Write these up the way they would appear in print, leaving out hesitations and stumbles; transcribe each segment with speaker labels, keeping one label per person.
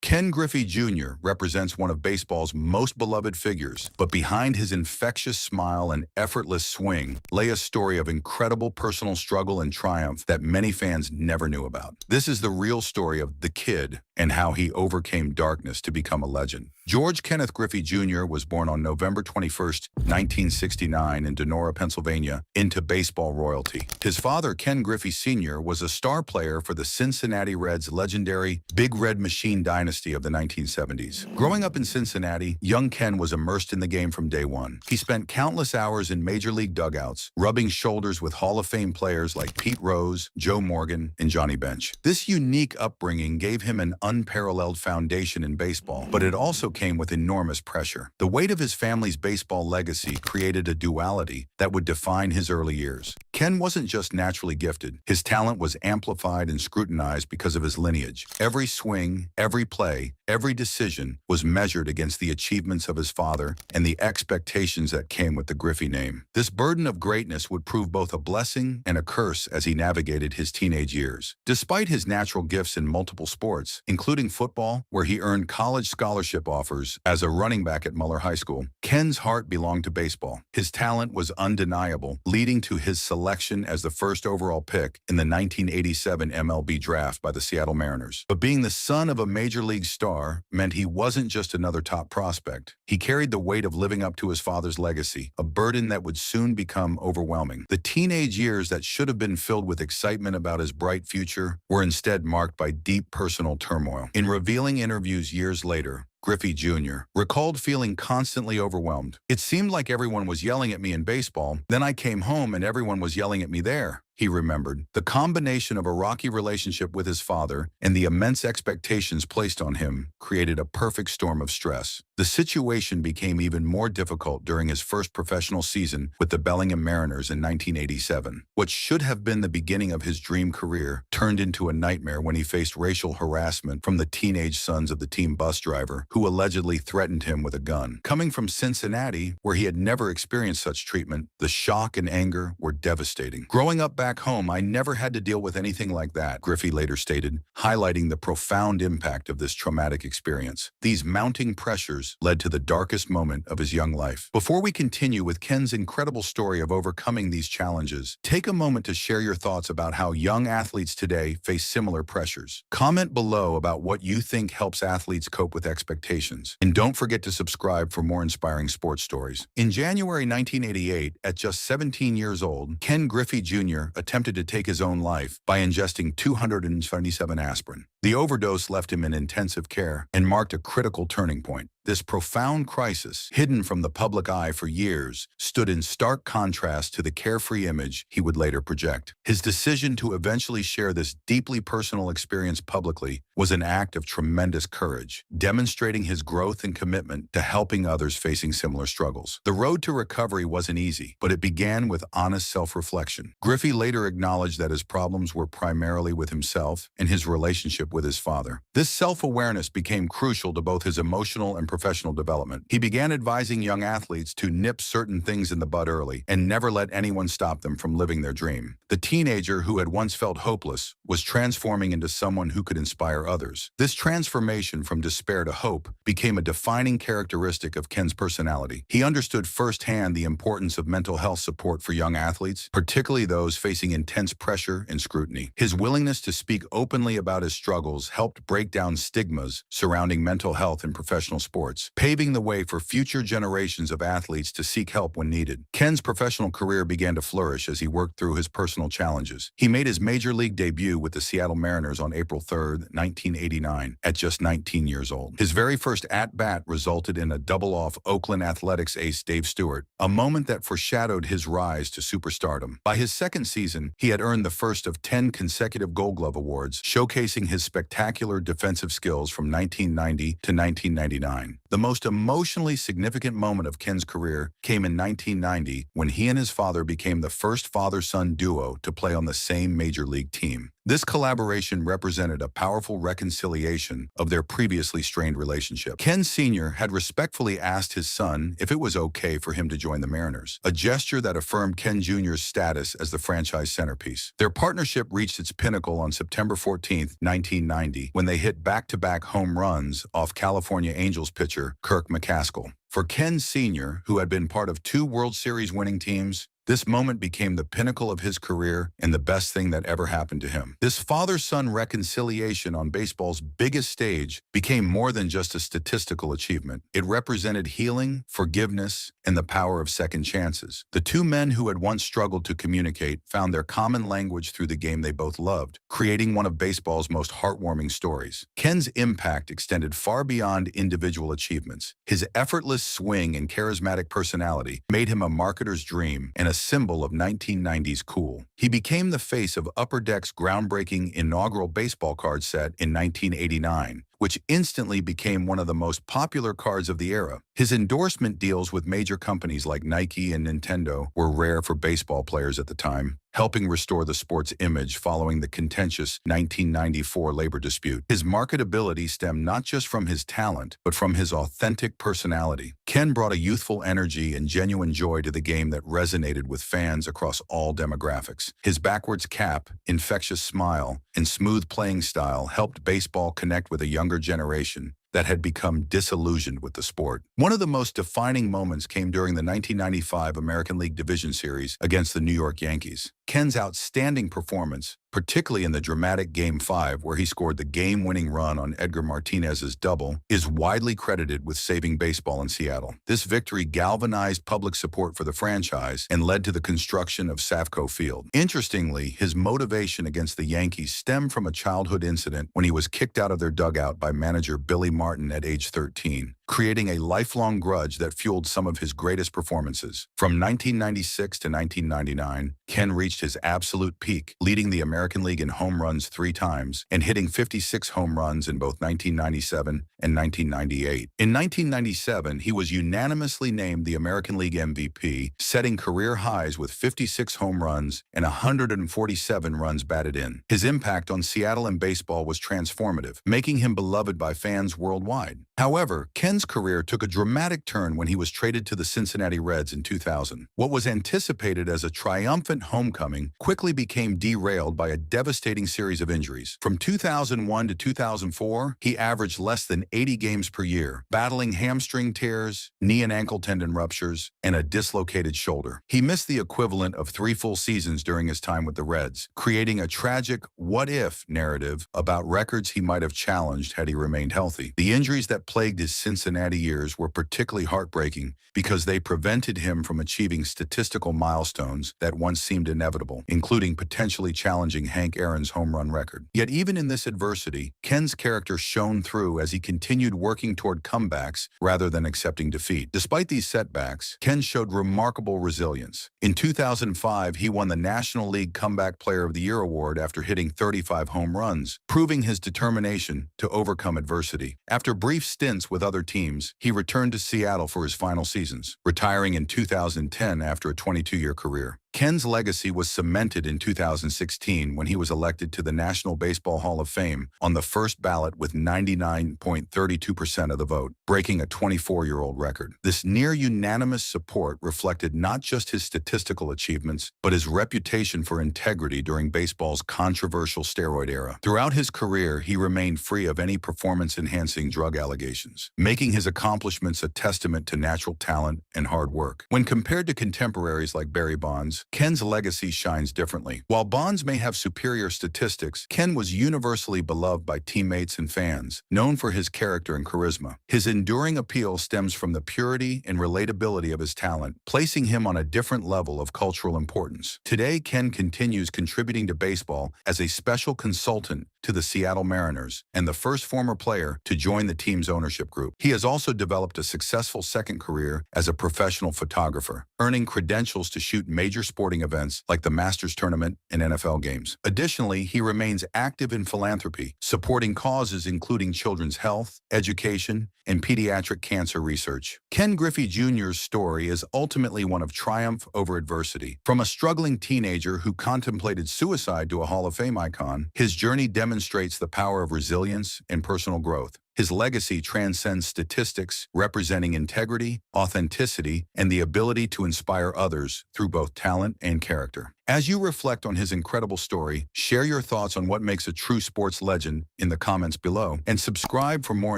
Speaker 1: Ken Griffey Jr. represents one of baseball's most beloved figures, but behind his infectious smile and effortless swing lay a story of incredible personal struggle and triumph that many fans never knew about. This is the real story of the kid and how he overcame darkness to become a legend. George Kenneth Griffey Jr. was born on November 21st, 1969 in Donora, Pennsylvania, into baseball royalty. His father, Ken Griffey Sr., was a star player for the Cincinnati Reds' legendary Big Red Machine dynasty of the 1970s. Growing up in Cincinnati, young Ken was immersed in the game from day one. He spent countless hours in major league dugouts, rubbing shoulders with Hall of Fame players like Pete Rose, Joe Morgan, and Johnny Bench. This unique upbringing gave him an unparalleled foundation in baseball, but it also came with enormous pressure. The weight of his family's baseball legacy created a duality that would define his early years. Ken wasn't just naturally gifted. His talent was amplified and scrutinized because of his lineage. Every swing, every play, every decision was measured against the achievements of his father and the expectations that came with the Griffey name. This burden of greatness would prove both a blessing and a curse as he navigated his teenage years. Despite his natural gifts in multiple sports, including football, where he earned college scholarship offers as a running back at Muller High School, Ken's heart belonged to baseball. His talent was undeniable, leading to his selection as the first overall pick in the 1987 MLB draft by the Seattle Mariners. But being the son of a major league star meant he wasn't just another top prospect. He carried the weight of living up to his father's legacy, a burden that would soon become overwhelming. The teenage years that should have been filled with excitement about his bright future were instead marked by deep personal turmoil. In revealing interviews years later, Griffey Jr. recalled feeling constantly overwhelmed. "It seemed like everyone was yelling at me in baseball. Then I came home and everyone was yelling at me there," he remembered. The combination of a rocky relationship with his father and the immense expectations placed on him created a perfect storm of stress. The situation became even more difficult during his first professional season with the Bellingham Mariners in 1987. What should have been the beginning of his dream career turned into a nightmare when he faced racial harassment from the teenage sons of the team bus driver, who allegedly threatened him with a gun. Coming from Cincinnati, where he had never experienced such treatment, the shock and anger were devastating. "Growing up back home, I never had to deal with anything like that," Griffey later stated, highlighting the profound impact of this traumatic experience. These mounting pressures led to the darkest moment of his young life. Before we continue with Ken's incredible story of overcoming these challenges, take a moment to share your thoughts about how young athletes today face similar pressures. Comment below about what you think helps athletes cope with expectations. And don't forget to subscribe for more inspiring sports stories. In January 1988, at just 17 years old, Ken Griffey Jr. attempted to take his own life by ingesting 277 aspirin. The overdose left him in intensive care and marked a critical turning point. This profound crisis, hidden from the public eye for years, stood in stark contrast to the carefree image he would later project. His decision to eventually share this deeply personal experience publicly was an act of tremendous courage, demonstrating his growth and commitment to helping others facing similar struggles. The road to recovery wasn't easy, but it began with honest self-reflection. Griffey later acknowledged that his problems were primarily with himself and his relationship with his father. This self-awareness became crucial to both his emotional and professional development. He began advising young athletes to nip certain things in the bud early and never let anyone stop them from living their dream. The teenager who had once felt hopeless was transforming into someone who could inspire others. This transformation from despair to hope became a defining characteristic of Ken's personality. He understood firsthand the importance of mental health support for young athletes, particularly those facing intense pressure and scrutiny. His willingness to speak openly about his struggles helped break down stigmas surrounding mental health in professional sports, paving the way for future generations of athletes to seek help when needed. Ken's professional career began to flourish as he worked through his personal challenges. He made his major league debut with the Seattle Mariners on April 3rd, 1989, at just 19 years old. His very first at-bat resulted in a double-off Oakland Athletics ace Dave Stewart, a moment that foreshadowed his rise to superstardom. By his second season, he had earned the first of 10 consecutive Gold Glove awards, showcasing his spectacular defensive skills from 1990 to 1999. The most emotionally significant moment of Ken's career came in 1990 when he and his father became the first father-son duo to play on the same major league team. This collaboration represented a powerful reconciliation of their previously strained relationship. Ken Sr. had respectfully asked his son if it was okay for him to join the Mariners, a gesture that affirmed Ken Jr.'s status as the franchise centerpiece. Their partnership reached its pinnacle on September 14, 1990, when they hit back-to-back home runs off California Angels pitcher Kirk McCaskill. For Ken Sr., who had been part of 2 World Series winning teams, this moment became the pinnacle of his career and the best thing that ever happened to him. This father-son reconciliation on baseball's biggest stage became more than just a statistical achievement. It represented healing, forgiveness, and the power of second chances. The 2 men who had once struggled to communicate found their common language through the game they both loved, creating one of baseball's most heartwarming stories. Ken's impact extended far beyond individual achievements. His effortless swing and charismatic personality made him a marketer's dream and a symbol of 1990s cool. He became the face of Upper Deck's groundbreaking inaugural baseball card set in 1989, which instantly became one of the most popular cards of the era. His endorsement deals with major companies like Nike and Nintendo were rare for baseball players at the time, helping restore the sport's image following the contentious 1994 labor dispute. His marketability stemmed not just from his talent, but from his authentic personality. Ken brought a youthful energy and genuine joy to the game that resonated with fans across all demographics. His backwards cap, infectious smile, and smooth playing style helped baseball connect with a younger generation that had become disillusioned with the sport. One of the most defining moments came during the 1995 American League Division Series against the New York Yankees. Ken's outstanding performance, particularly in the dramatic Game 5 where he scored the game-winning run on Edgar Martinez's double, is widely credited with saving baseball in Seattle. This victory galvanized public support for the franchise and led to the construction of Safeco Field. Interestingly, his motivation against the Yankees stemmed from a childhood incident when he was kicked out of their dugout by manager Billy Martin at age 13, creating a lifelong grudge that fueled some of his greatest performances. From 1996 to 1999, Ken reached his absolute peak, leading the American League in home runs 3 times and hitting 56 home runs in both 1997 and 1998. In 1997, he was unanimously named the American League MVP, setting career highs with 56 home runs and 147 runs batted in. His impact on Seattle and baseball was transformative, making him beloved by fans worldwide. However, Ken's career took a dramatic turn when he was traded to the Cincinnati Reds in 2000. What was anticipated as a triumphant homecoming quickly became derailed by a devastating series of injuries. From 2001 to 2004, he averaged less than 80 games per year, battling hamstring tears, knee and ankle tendon ruptures, and a dislocated shoulder. He missed the equivalent of 3 full seasons during his time with the Reds, creating a tragic what-if narrative about records he might have challenged had he remained healthy. The injuries that plagued his Cincinnati years were particularly heartbreaking because they prevented him from achieving statistical milestones that once seemed inevitable, including potentially challenging Hank Aaron's home run record. Yet even in this adversity, Ken's character shone through as he continued working toward comebacks rather than accepting defeat. Despite these setbacks, Ken showed remarkable resilience. In 2005, he won the National League Comeback Player of the Year award after hitting 35 home runs, proving his determination to overcome adversity. After brief stints with other teams, he returned to Seattle for his final seasons, retiring in 2010 after a 22-year career. Ken's legacy was cemented in 2016 when he was elected to the National Baseball Hall of Fame on the first ballot with 99.32% of the vote, breaking a 24-year-old record. This near-unanimous support reflected not just his statistical achievements, but his reputation for integrity during baseball's controversial steroid era. Throughout his career, he remained free of any performance-enhancing drug allegations, making his accomplishments a testament to natural talent and hard work. When compared to contemporaries like Barry Bonds, Ken's legacy shines differently. While Bonds may have superior statistics, Ken was universally beloved by teammates and fans, known for his character and charisma. His enduring appeal stems from the purity and relatability of his talent, placing him on a different level of cultural importance. Today, Ken continues contributing to baseball as a special consultant to the Seattle Mariners and the first former player to join the team's ownership group. He has also developed a successful second career as a professional photographer, earning credentials to shoot major sporting events like the Masters Tournament and NFL games. Additionally, he remains active in philanthropy, supporting causes including children's health, education, and pediatric cancer research. Ken Griffey Jr.'s story is ultimately one of triumph over adversity. From a struggling teenager who contemplated suicide to a Hall of Fame icon, his journey demonstrates the power of resilience and personal growth. His legacy transcends statistics, representing integrity, authenticity, and the ability to inspire others through both talent and character. As you reflect on his incredible story, share your thoughts on what makes a true sports legend in the comments below, and subscribe for more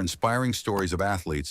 Speaker 1: inspiring stories of athletes